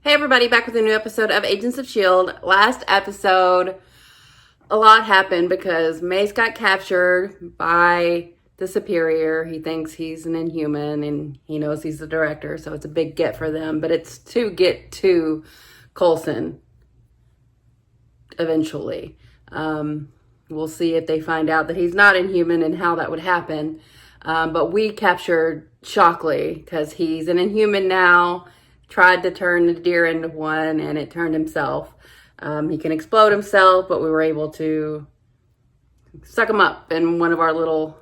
Hey everybody, back with a new episode of Agents of S.H.I.E.L.D. Last episode, a lot happened because Mace got captured by the Superior. He thinks he's an Inhuman and he knows he's the director, so it's a big get for them. But it's to get to Coulson eventually. We'll see if they find out that he's not Inhuman and how that would happen. But we captured Shockley because he's an Inhuman now. Tried to turn the deer into one and it turned himself. He can explode himself, but we were able to suck him up in one of our little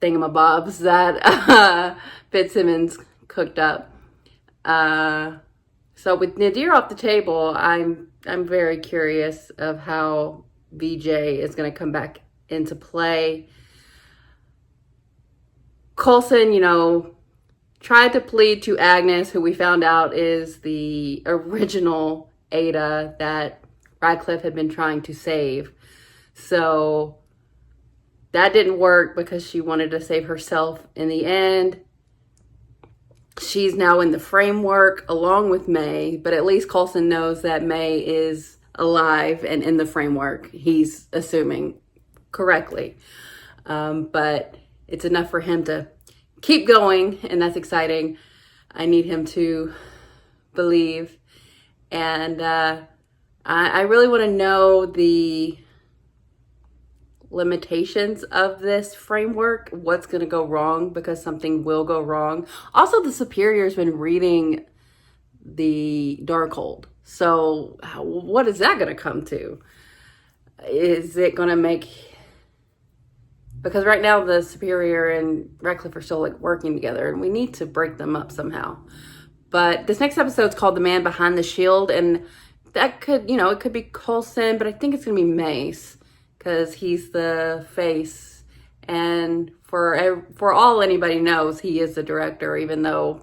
thingamabobs that Fitzsimmons cooked up. So with Nadir off the table, I'm very curious of how VJ is going to come back into play. Coulson, tried to plead to Agnes, who we found out is the original Ada that Radcliffe had been trying to save. So that didn't work because she wanted to save herself in the end. She's now in the framework along with May, but at least Coulson knows that May is alive and in the framework. He's assuming correctly. But it's enough for him to keep going, and that's exciting. I need him to believe. And I really want to know the limitations of this framework, what's going to go wrong, because something will go wrong. Also, the Superior's been reading the Darkhold. So what is that going to come to? Is it going to make... Because right now the Superior and Radcliffe are still working together and we need to break them up somehow. But this next episode's called The Man Behind the Shield, and that could, it could be Coulson, but I think it's going to be Mace because he's the face. And for all anybody knows, he is the director, even though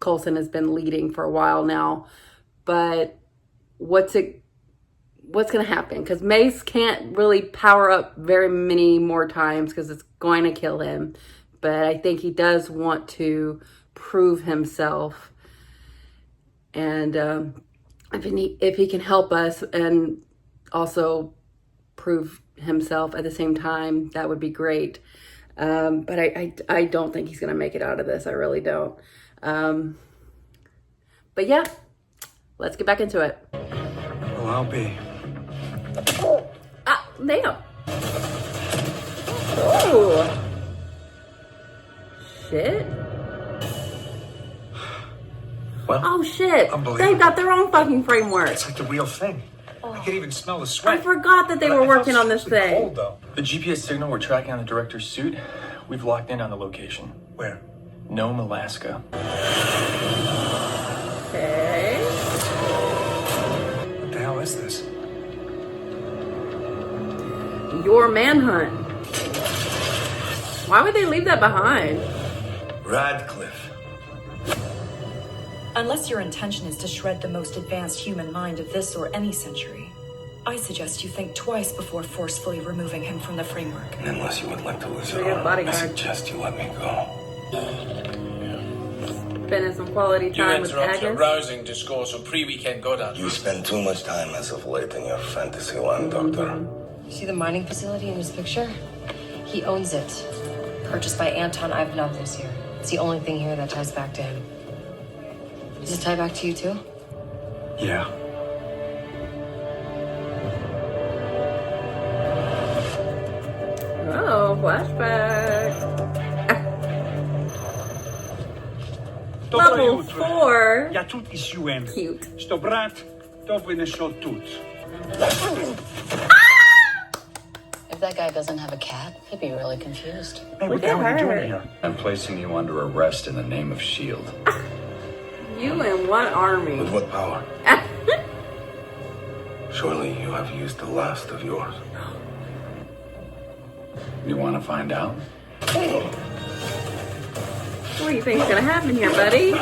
Coulson has been leading for a while now. But what's going to happen? Because Mace can't really power up very many more times because it's going to kill him. But I think he does want to prove himself. And if he can help us and also prove himself at the same time, that would be great. But I don't think he's going to make it out of this. I really don't. But yeah, let's get back into it. Well, I'll be. Damn. Oh. Shit. Well, oh shit. Unbelievable. They got their own fucking framework. It's like the real thing. I can even smell the sweat. I forgot that they were working on this thing. Cold, though. The GPS signal we're tracking on the director's suit, we've locked in on the location. Where? Nome, Alaska. Okay. What the hell is this? Your manhunt. Why would they leave that behind? Radcliffe. Unless your intention is to shred the most advanced human mind of this or any century, I suggest you think twice before forcefully removing him from the framework. And unless you would like to lose So your you're a arm, bodyguard. I suggest you let me go. Spending some quality You time with interrupt your Agnes. rousing discourse on pre-weekend Goddard. You spend too much time as of late in your fantasy land, Doctor. See the mining facility in his picture? He owns it. Purchased by Anton Ivanov this year. It's the only thing here that ties back to him. Does it tie back to you too? Yeah. Oh, flashback. Level 4. Ja, тут is UN. Cute. Sto brat, to wynesło tut. If that guy doesn't have a cat, he'd be really confused. Hey, Look what the hell at are you her. doing here? I'm placing you under arrest in the name of S.H.I.E.L.D. You in what army? With what power? Surely you have used the last of yours. You want to find out? What do you think's gonna happen here, buddy?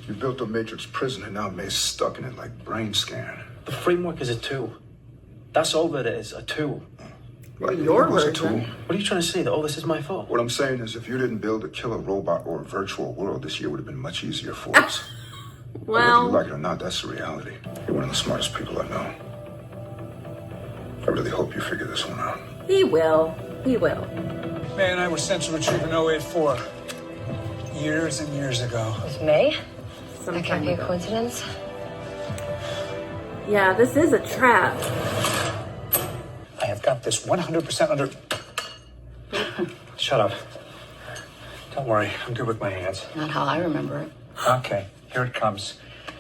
You built a Matrix prison and now Mace stuck in it like brain scan. The framework is a tool. That's all that it is, a tool. Like Your he was a version. tool. What are you trying to say? That all this is my fault? What I'm saying is, if you didn't build a killer robot or a virtual world, this year would have been much easier for us. Whether you Well, like it or not, that's the reality. You're one of the smartest people I know. I really hope you figure this one out. he will. He will. May and I were Central Retriever 084 years and years ago. With May? Some That can't time be a ago. coincidence. Yeah, this is a trap. I have got this 100% under... Shut up. Don't worry, I'm good with my hands. Not how I remember it. Okay, here it comes.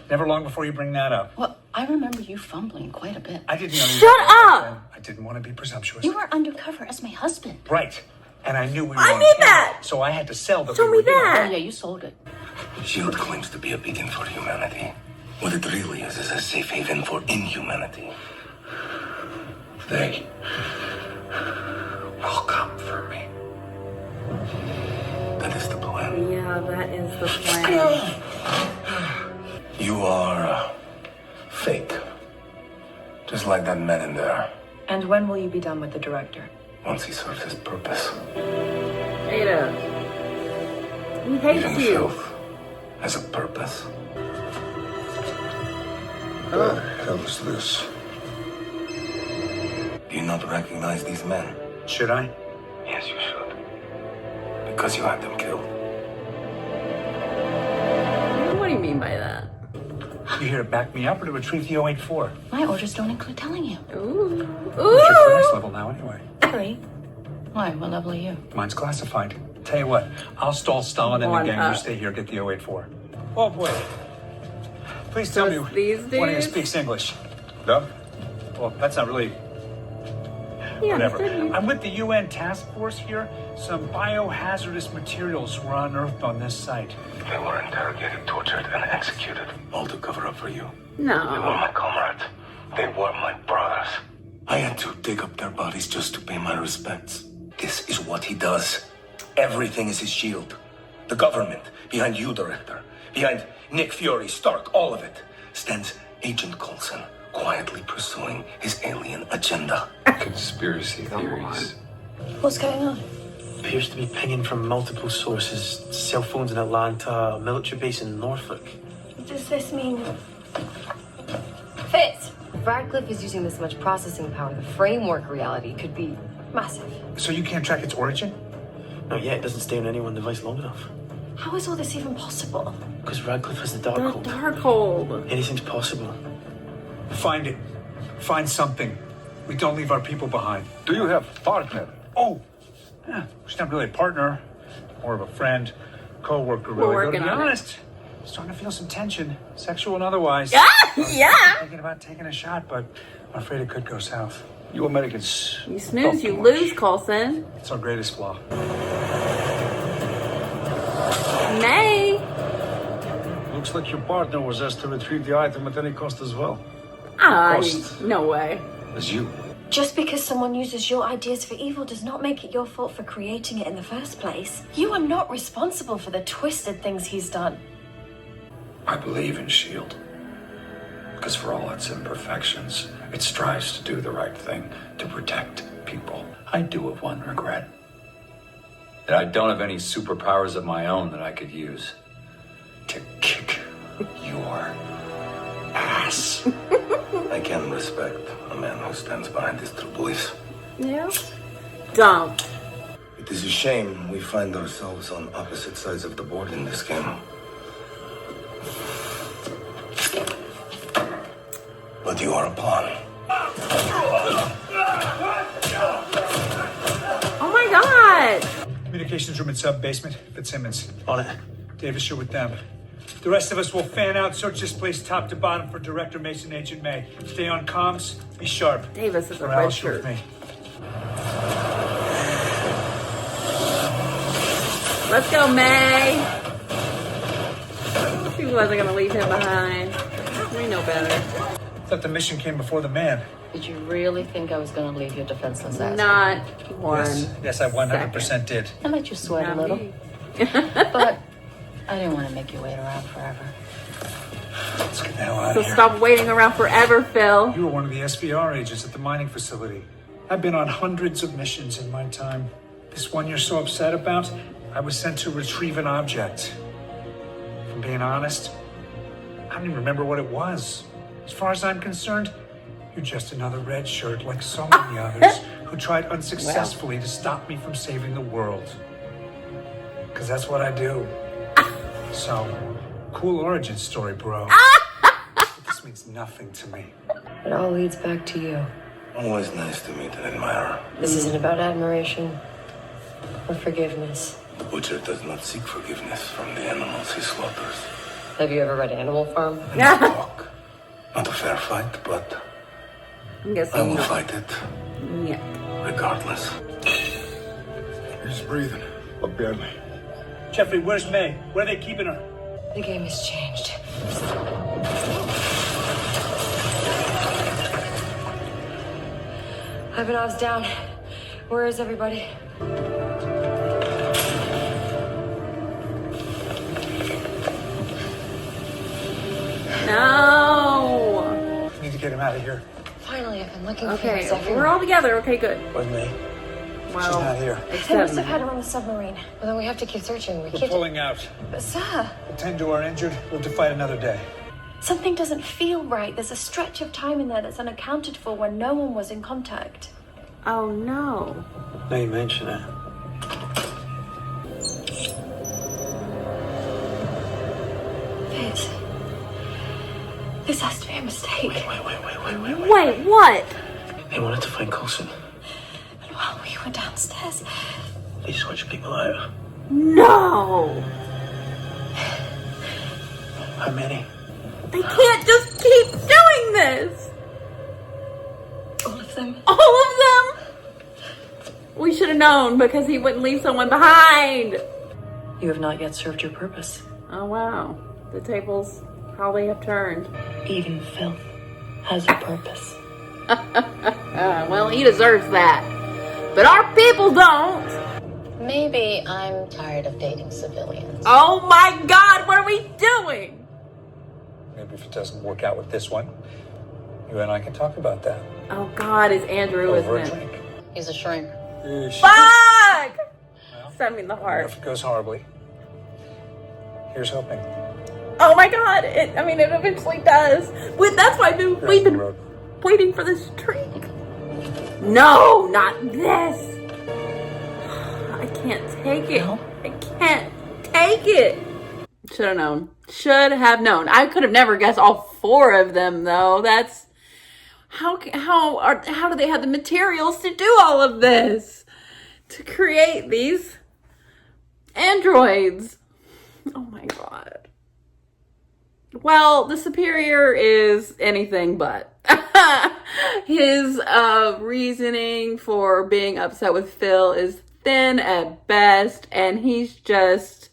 Never long before you bring that up. Well, I remember you fumbling quite a bit. I didn't know you Shut were up! I didn't want to be presumptuous. You were undercover as my husband. Right. And I knew we were I on knew camera, that! so I had to sell that Show we me were here. Oh, that! yeah, you sold it. S.H.I.E.L.D. claims to be a beacon for humanity. What it really is a safe haven for inhumanity. They will come for me. That is the plan. Yeah, that is the plan. You are fake. Just like that man in there. And when will you be done with the director? Once he serves his purpose. Ada. He hates Even you. filth has a purpose. What the hell is this? Do you not recognize these men? Should I? Yes, you should. Because you had them killed. What do you mean by that? You here to back me up or to retrieve the 084? My orders don't include telling you. Ooh. What's your clearance Ooh! level now anyway? 3. Why? What level are you? Mine's classified. Tell you what, I'll stall Stalin and the One gang. up. You stay here, get the 084. Oh boy. Please tell me Just these one of you dudes? speaks English. No? Well, that's not really... Yeah, Whatever. understood you. I'm with the UN task force here. Some biohazardous materials were unearthed on this site. They were interrogated, tortured, and executed. All to cover up for you. They were No. my comrades. They were my brothers. I had to dig up their bodies just to pay my respects. This is what he does. Everything is his shield. The government, behind you, Director, behind Nick Fury, Stark, all of it, stands Agent Coulson, quietly pursuing his alien agenda. Conspiracy theories. What's going on? Appears to be pinging from multiple sources. Cell phones in Atlanta, a military base in Norfolk. Does this mean... Fitz! If Radcliffe is using this much processing power, the framework reality could be massive. So you can't track its origin? Not yet, it doesn't stay on any one device long enough. How is all this even possible? Because Radcliffe has the dark The hold. dark hold. Anything's possible. Find it. Find something. We don't leave our people behind. Do you have partner? Oh! Yeah, she's not really a partner. More of a friend, co-worker, really. We're Though, to working be on it. honest, starting to feel some tension, sexual and otherwise. Yeah! Thinking about taking a shot, but I'm afraid it could go south. You Americans. You snooze, you talk too lose, much. Coulson. It's our greatest flaw. May. Looks like your partner was asked to retrieve the item at any cost as well. No way. As you. Just because someone uses your ideas for evil does not make it your fault for creating it in the first place. You are not responsible for the twisted things he's done. I believe in S.H.I.E.L.D. Because for all its imperfections, it strives to do the right thing, to protect people. I do have one regret. That I don't have any superpowers of my own that I could use to kick your ass. I can respect a man who stands behind his true beliefs. Yeah. Don't. It is a shame we find ourselves on opposite sides of the board in this game. But you are a pawn. Oh my god. Communications room and sub basement. Fitzsimmons. On it. Davis, you're with them. The rest of us will fan out, search this place top to bottom for Director Mason, Agent May. Stay on comms, be sharp. Davis is a red Morales, you're with shirt. me. Let's go, May. She wasn't gonna leave him behind. We know better. Thought the mission came before the man. Did you really think I was going to leave your defenseless ass? Not one. Yes, I 100% did. I let you sweat Not a little. me. But I didn't want to make you wait around forever. Let's get the hell out So of here. stop waiting around forever, Phil. You were one of the SVR agents at the mining facility. I've been on hundreds of missions in my time. This one you're so upset about, I was sent to retrieve an object. If I'm being honest, I don't even remember what it was. As far as I'm concerned, you're just another red shirt like so many others who tried unsuccessfully to stop me from saving the world. Because that's what I do. So, cool origin story, bro. But this means nothing to me. It all leads back to you. Always nice to meet an admirer. This isn't about admiration or forgiveness. The butcher does not seek forgiveness from the animals he slaughters. Have you ever read Animal Farm? Not talk. Not a fair fight, but I'm guessing I will not. fight it. Yeah. Regardless. You're just breathing. Look behind me. Jeffrey, where's May? Where are they keeping her? The game has changed. Ivanov's down. Where is everybody? No. We need to get him out of here. Finally, I've been looking for Okay, this everywhere. we're all together. Okay, good. Where's May? Wow. She's not here. They Except must have me. had her on the submarine. Well, then we have to keep searching. We We're can't. pulling out. But sir, Attend to our injured. We'll have to fight another day. something doesn't feel right. There's a stretch of time in there that's unaccounted for when no one was in contact. Oh no. Now you mention it. Fitz, this has to be a mistake. Wait, what? They wanted to find Coulson. And while we were downstairs, They switched people out. No. How many? They can't just keep doing this. all of them. All of them? We should have known because he wouldn't leave someone behind. You have not yet served your purpose. Oh wow. The tables probably have turned. Even filth has a purpose. Well, he deserves that. But our people don't. Maybe I'm tired of dating civilians. Oh my God, what are we doing? Maybe if it doesn't work out with this one, you and I can talk about that. Oh God, it's Andrew, Over a isn't it? drink. He's a shrink. Fuck! Well, Send me in the if heart. it goes horribly, here's hoping. Oh my God, it eventually does. That's why we've been Road. waiting for this drink. No, not this. I can't take it. No? I can't take it. Should have known. Should have known. I could have never guessed all four of them though. That's how do they have the materials to do all of this? To create these androids. Oh my God. Well, the superior is anything but. His reasoning for being upset with Phil is thin at best, and he's just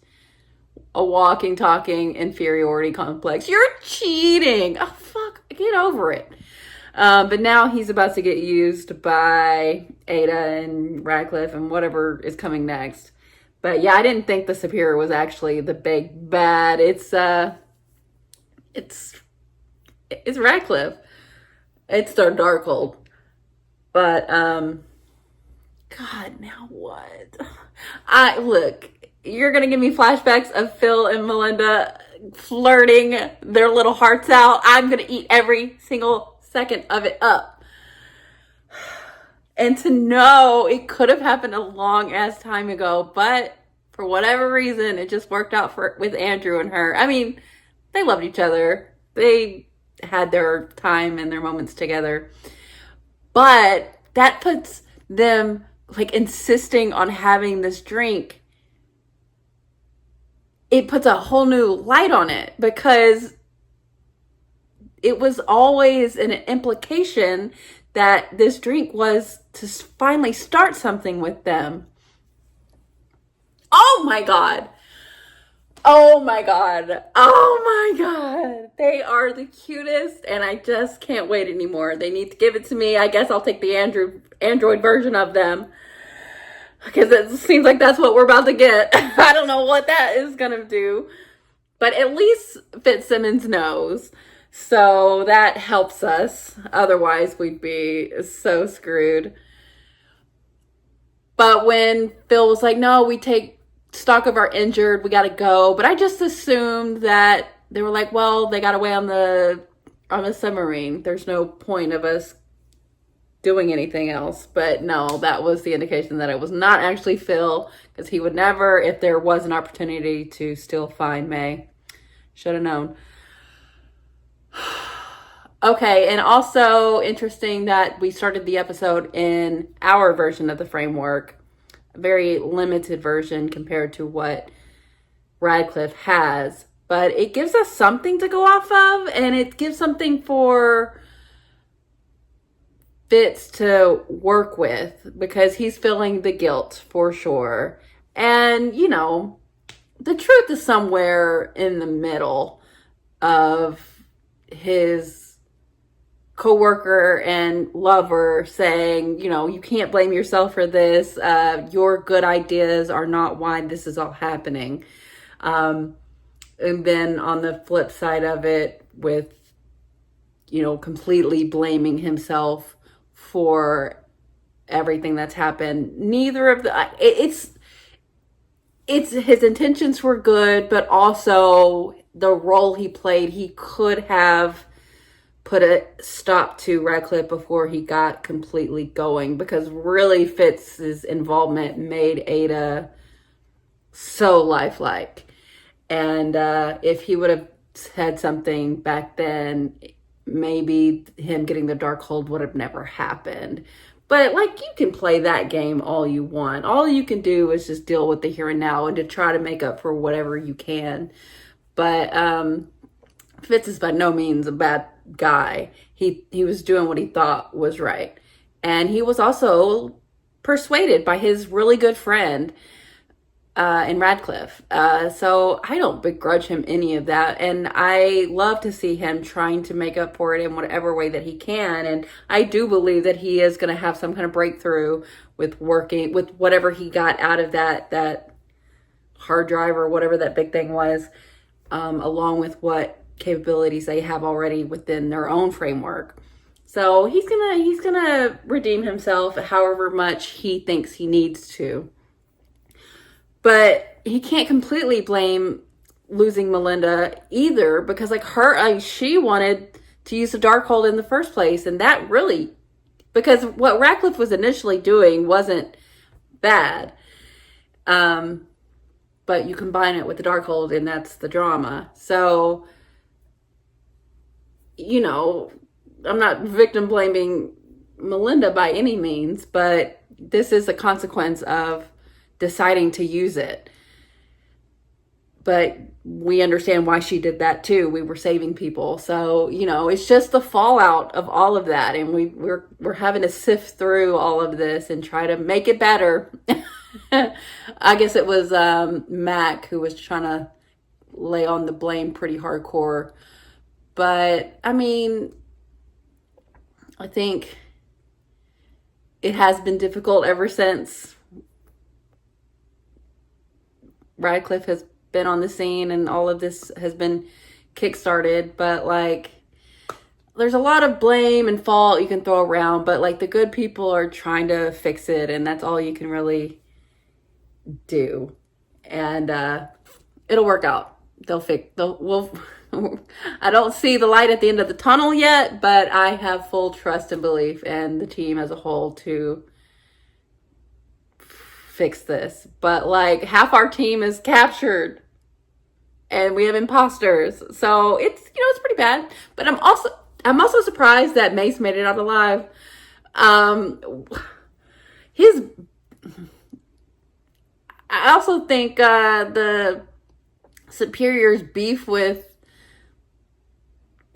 a walking, talking inferiority complex. You're cheating. Oh, fuck. Get over it. But now he's about to get used by Ada and Radcliffe and whatever is coming next. But yeah, I didn't think the superior was actually the big bad. It's Radcliffe. It's the Darkhold. But God, now what? Look, you're gonna give me flashbacks of Phil and Melinda flirting their little hearts out. I'm gonna eat every single second of it up. And to know it could have happened a long ass time ago, but for whatever reason, it just worked out with Andrew and her. I mean, they loved each other. They had their time and their moments together. But that puts them like insisting on having this drink. It puts a whole new light on it because it was always an implication that this drink was to finally start something with them. Oh my God. Oh my God. Oh my God. They are the cutest and I just can't wait anymore. They need to give it to me. I guess I'll take the Android version of them because it seems like that's what we're about to get. I don't know what that is going to do, but at least Fitzsimmons knows. So that helps us. Otherwise we'd be so screwed. But when Phil was like, no, we take stock of our injured, we got to go. But I just assumed that they were like, well, they got away on the submarine. There's no point of us doing anything else. But no, that was the indication that it was not actually Phil, because he would never, if there was an opportunity to still find May. Should have known. Okay, and also interesting that we started the episode in our version of the framework, a very limited version compared to what Radcliffe has, but it gives us something to go off of, and it gives something for Fitz to work with, because he's feeling the guilt for sure. And, you know, the truth is somewhere in the middle of his coworker and lover saying, you know, you can't blame yourself for this. Your good ideas are not why this is all happening. And then on the flip side of it, with, you know, completely blaming himself for everything that's happened. Neither of the, it's his intentions were good, but also the role he played, he could have put a stop to Radcliffe before he got completely going, because really Fitz's involvement made Ada so lifelike. And if he would have said something back then, maybe him getting the Darkhold would have never happened. But like, you can play that game all you want. All you can do is just deal with the here and now and to try to make up for whatever you can. But Fitz is by no means a bad guy. He was doing what he thought was right. And he was also persuaded by his really good friend in Radcliffe. So I don't begrudge him any of that. And I love to see him trying to make up for it in whatever way that he can. And I do believe that he is going to have some kind of breakthrough with working with whatever he got out of that hard drive or whatever that big thing was, along with what capabilities they have already within their own framework. So he's gonna redeem himself however much he thinks he needs to. But he can't completely blame losing Melinda either, because like she wanted to use the Darkhold in the first place, and that really, because what Radcliffe was initially doing wasn't bad. But you combine it with the Darkhold, and that's the drama. So, you know, I'm not victim blaming Melinda by any means, but this is a consequence of deciding to use it. But we understand why she did that too. We were saving people. So, you know, it's just the fallout of all of that. And we're having to sift through all of this and try to make it better. I guess it was Mac who was trying to lay on the blame pretty hardcore. But, I mean, I think it has been difficult ever since Radcliffe has been on the scene and all of this has been kickstarted. But, like, there's a lot of blame and fault you can throw around. But, like, the good people are trying to fix it. And that's all you can really do. And it'll work out. I don't see the light at the end of the tunnel yet, but I have full trust and belief in the team as a whole to fix this. But like, half our team is captured and we have imposters. So it's, you know, it's pretty bad. But I'm also surprised that Mace made it out alive. I also think the Superior's beef with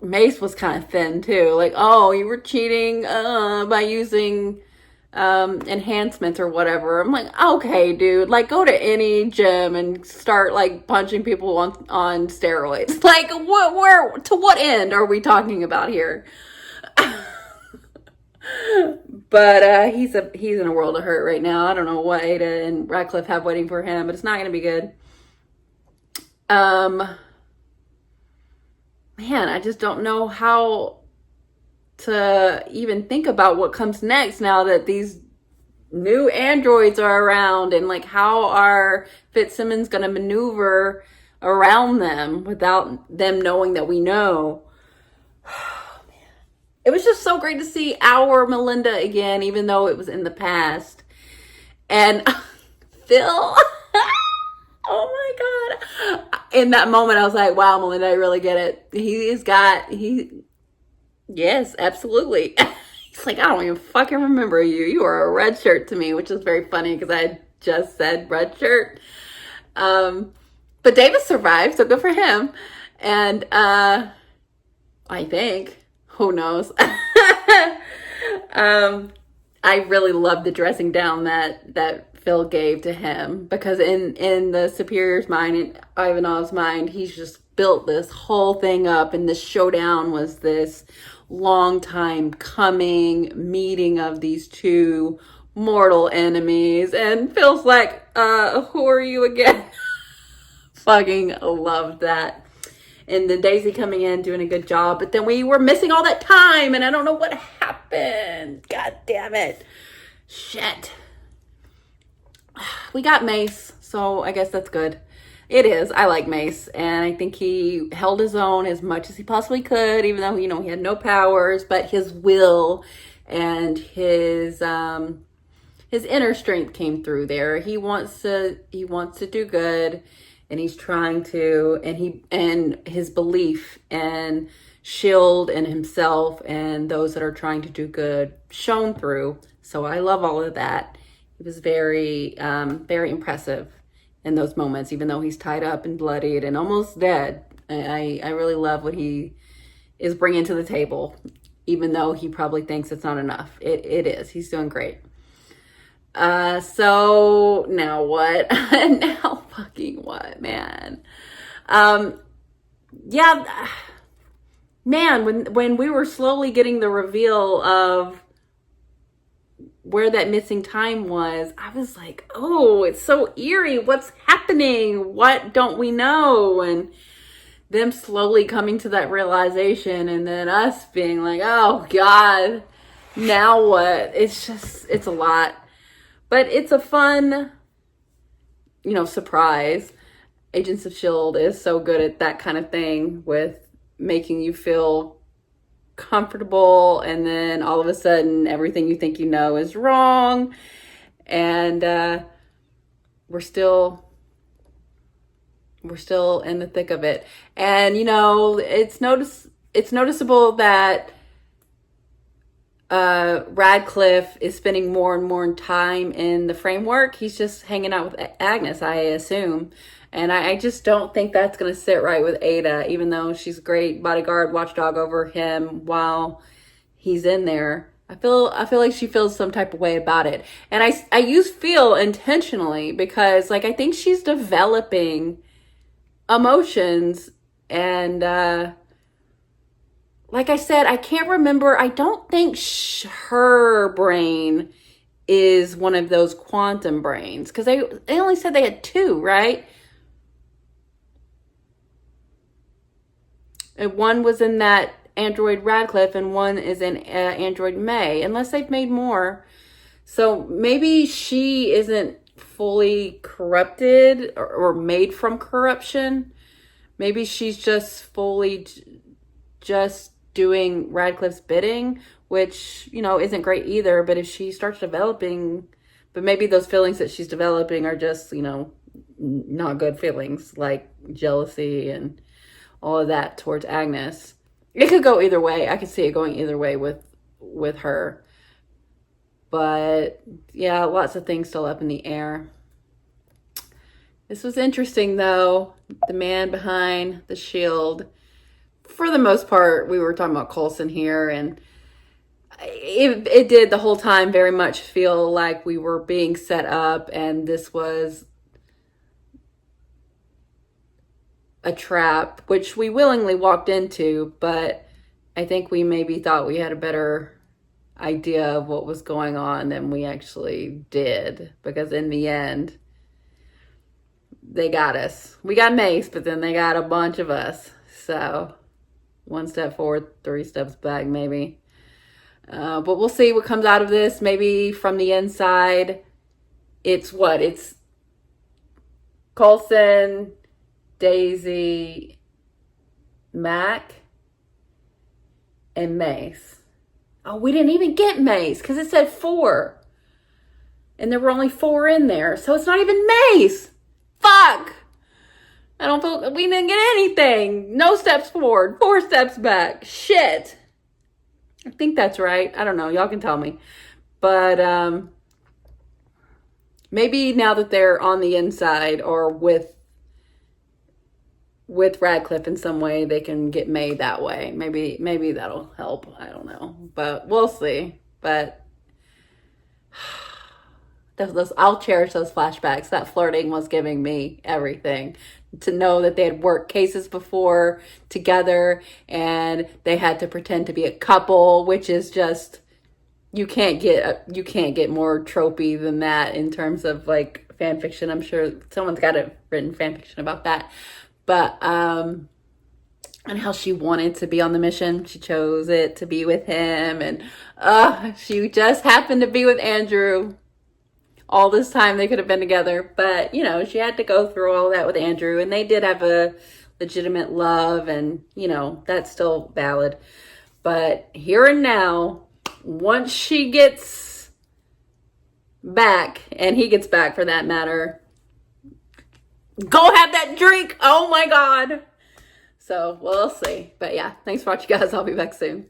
Mace was kind of thin too. Like, oh, you were cheating by using enhancements or whatever. I'm like, okay, dude, like, go to any gym and start like punching people on steroids. Like, to what end are we talking about here? But he's in a world of hurt right now. I don't know what Ada and Radcliffe have waiting for him, but it's not going to be good. Man, I just don't know how to even think about what comes next now that these new androids are around, and like how are Fitzsimmons going to maneuver around them without them knowing that we know. It was just so great to see our Melinda again, even though it was in the past. And Phil, oh my God. In that moment, I was like, wow, Melinda, I really get it. Yes, absolutely. He's like, I don't even fucking remember you. You are a red shirt to me, which is very funny because I had just said red shirt. But Davis survived, so good for him. And I think, who knows? I really love the dressing down that Phil gave to him, because in the Superior's mind, in Ivanov's mind, he's just built this whole thing up, and this showdown was this long time coming meeting of these two mortal enemies, and Phil's like, who are you again? Fucking loved that. And then Daisy coming in, doing a good job. But then we were missing all that time, and I don't know what happened. God damn it. Shit. We got Mace, so I guess that's good. It is. I like Mace, and I think he held his own as much as he possibly could, even though, you know, he had no powers, but his will and his inner strength came through there. He wants to do good, and he's trying to, and his belief and S.H.I.E.L.D. and himself and those that are trying to do good shone through. So I love all of that. It was very, very impressive in those moments, even though he's tied up and bloodied and almost dead. I really love what he is bringing to the table, even though he probably thinks it's not enough. It is. He's doing great. So now what? Now fucking what, man? Yeah, man, when we were slowly getting the reveal of where that missing time was, I was like, oh, it's so eerie. What's happening? What don't we know? And them slowly coming to that realization, and then us being like, oh God, now what? It's a lot. But it's a fun, you know, surprise. Agents of S.H.I.E.L.D. is so good at that kind of thing, with making you feel comfortable, and then all of a sudden everything you think you know is wrong. And we're still in the thick of it. And, you know, it's noticeable that Radcliffe is spending more and more time in the framework. He's just hanging out with Agnes, I assume. And I just don't think that's going to sit right with Ada, even though she's a great bodyguard, watchdog over him while he's in there. I feel like she feels some type of way about it. And I use feel intentionally because, like, I think she's developing emotions. And like I said, I can't remember. I don't think her brain is one of those quantum brains, because they only said they had two, right? And one was in that android Radcliffe, and one is in android May, unless they've made more. So maybe she isn't fully corrupted or made from corruption. Maybe she's just fully just doing Radcliffe's bidding, which, you know, isn't great either. But if she starts developing, but maybe those feelings that she's developing are just, you know, not good feelings, like jealousy and all of that towards Agnes. It could go either way. I could see it going either way with her. But yeah, lots of things still up in the air. This was interesting, though. The man behind the shield. For the most part, we were talking about Coulson here, and it did the whole time very much feel like we were being set up, and this was a trap, which we willingly walked into, but I think we maybe thought we had a better idea of what was going on than we actually did, because in the end, they got us. We got Mace, but then they got a bunch of us. So 1 step forward, 3 steps back, maybe. But we'll see what comes out of this. Maybe from the inside, it's what? It's Coulson, Daisy, Mac, and Mace. Oh, we didn't even get Mace because it said 4. And there were only 4 in there. So it's not even Mace. Fuck. I don't feel we didn't get anything. No steps forward, 4 steps back. Shit. I think that's right. I don't know. Y'all can tell me. But maybe now that they're on the inside or with Radcliffe in some way, they can get May that way. Maybe that'll help. I don't know. But we'll see. But I'll cherish those flashbacks. That flirting was giving me everything. To know that they had worked cases before together and they had to pretend to be a couple, which is just you can't get more tropey than that in terms of like fan fiction. I'm sure someone's got a written fan fiction about that. But and how she wanted to be on the mission. She chose it to be with him, and she just happened to be with Andrew. All this time they could have been together, but you know, she had to go through all that with Andrew, and they did have a legitimate love, and you know, that's still valid. But here and now, once she gets back, and he gets back for that matter, go have that drink. Oh my God. So we'll see. But yeah, thanks for watching, guys. I'll be back soon.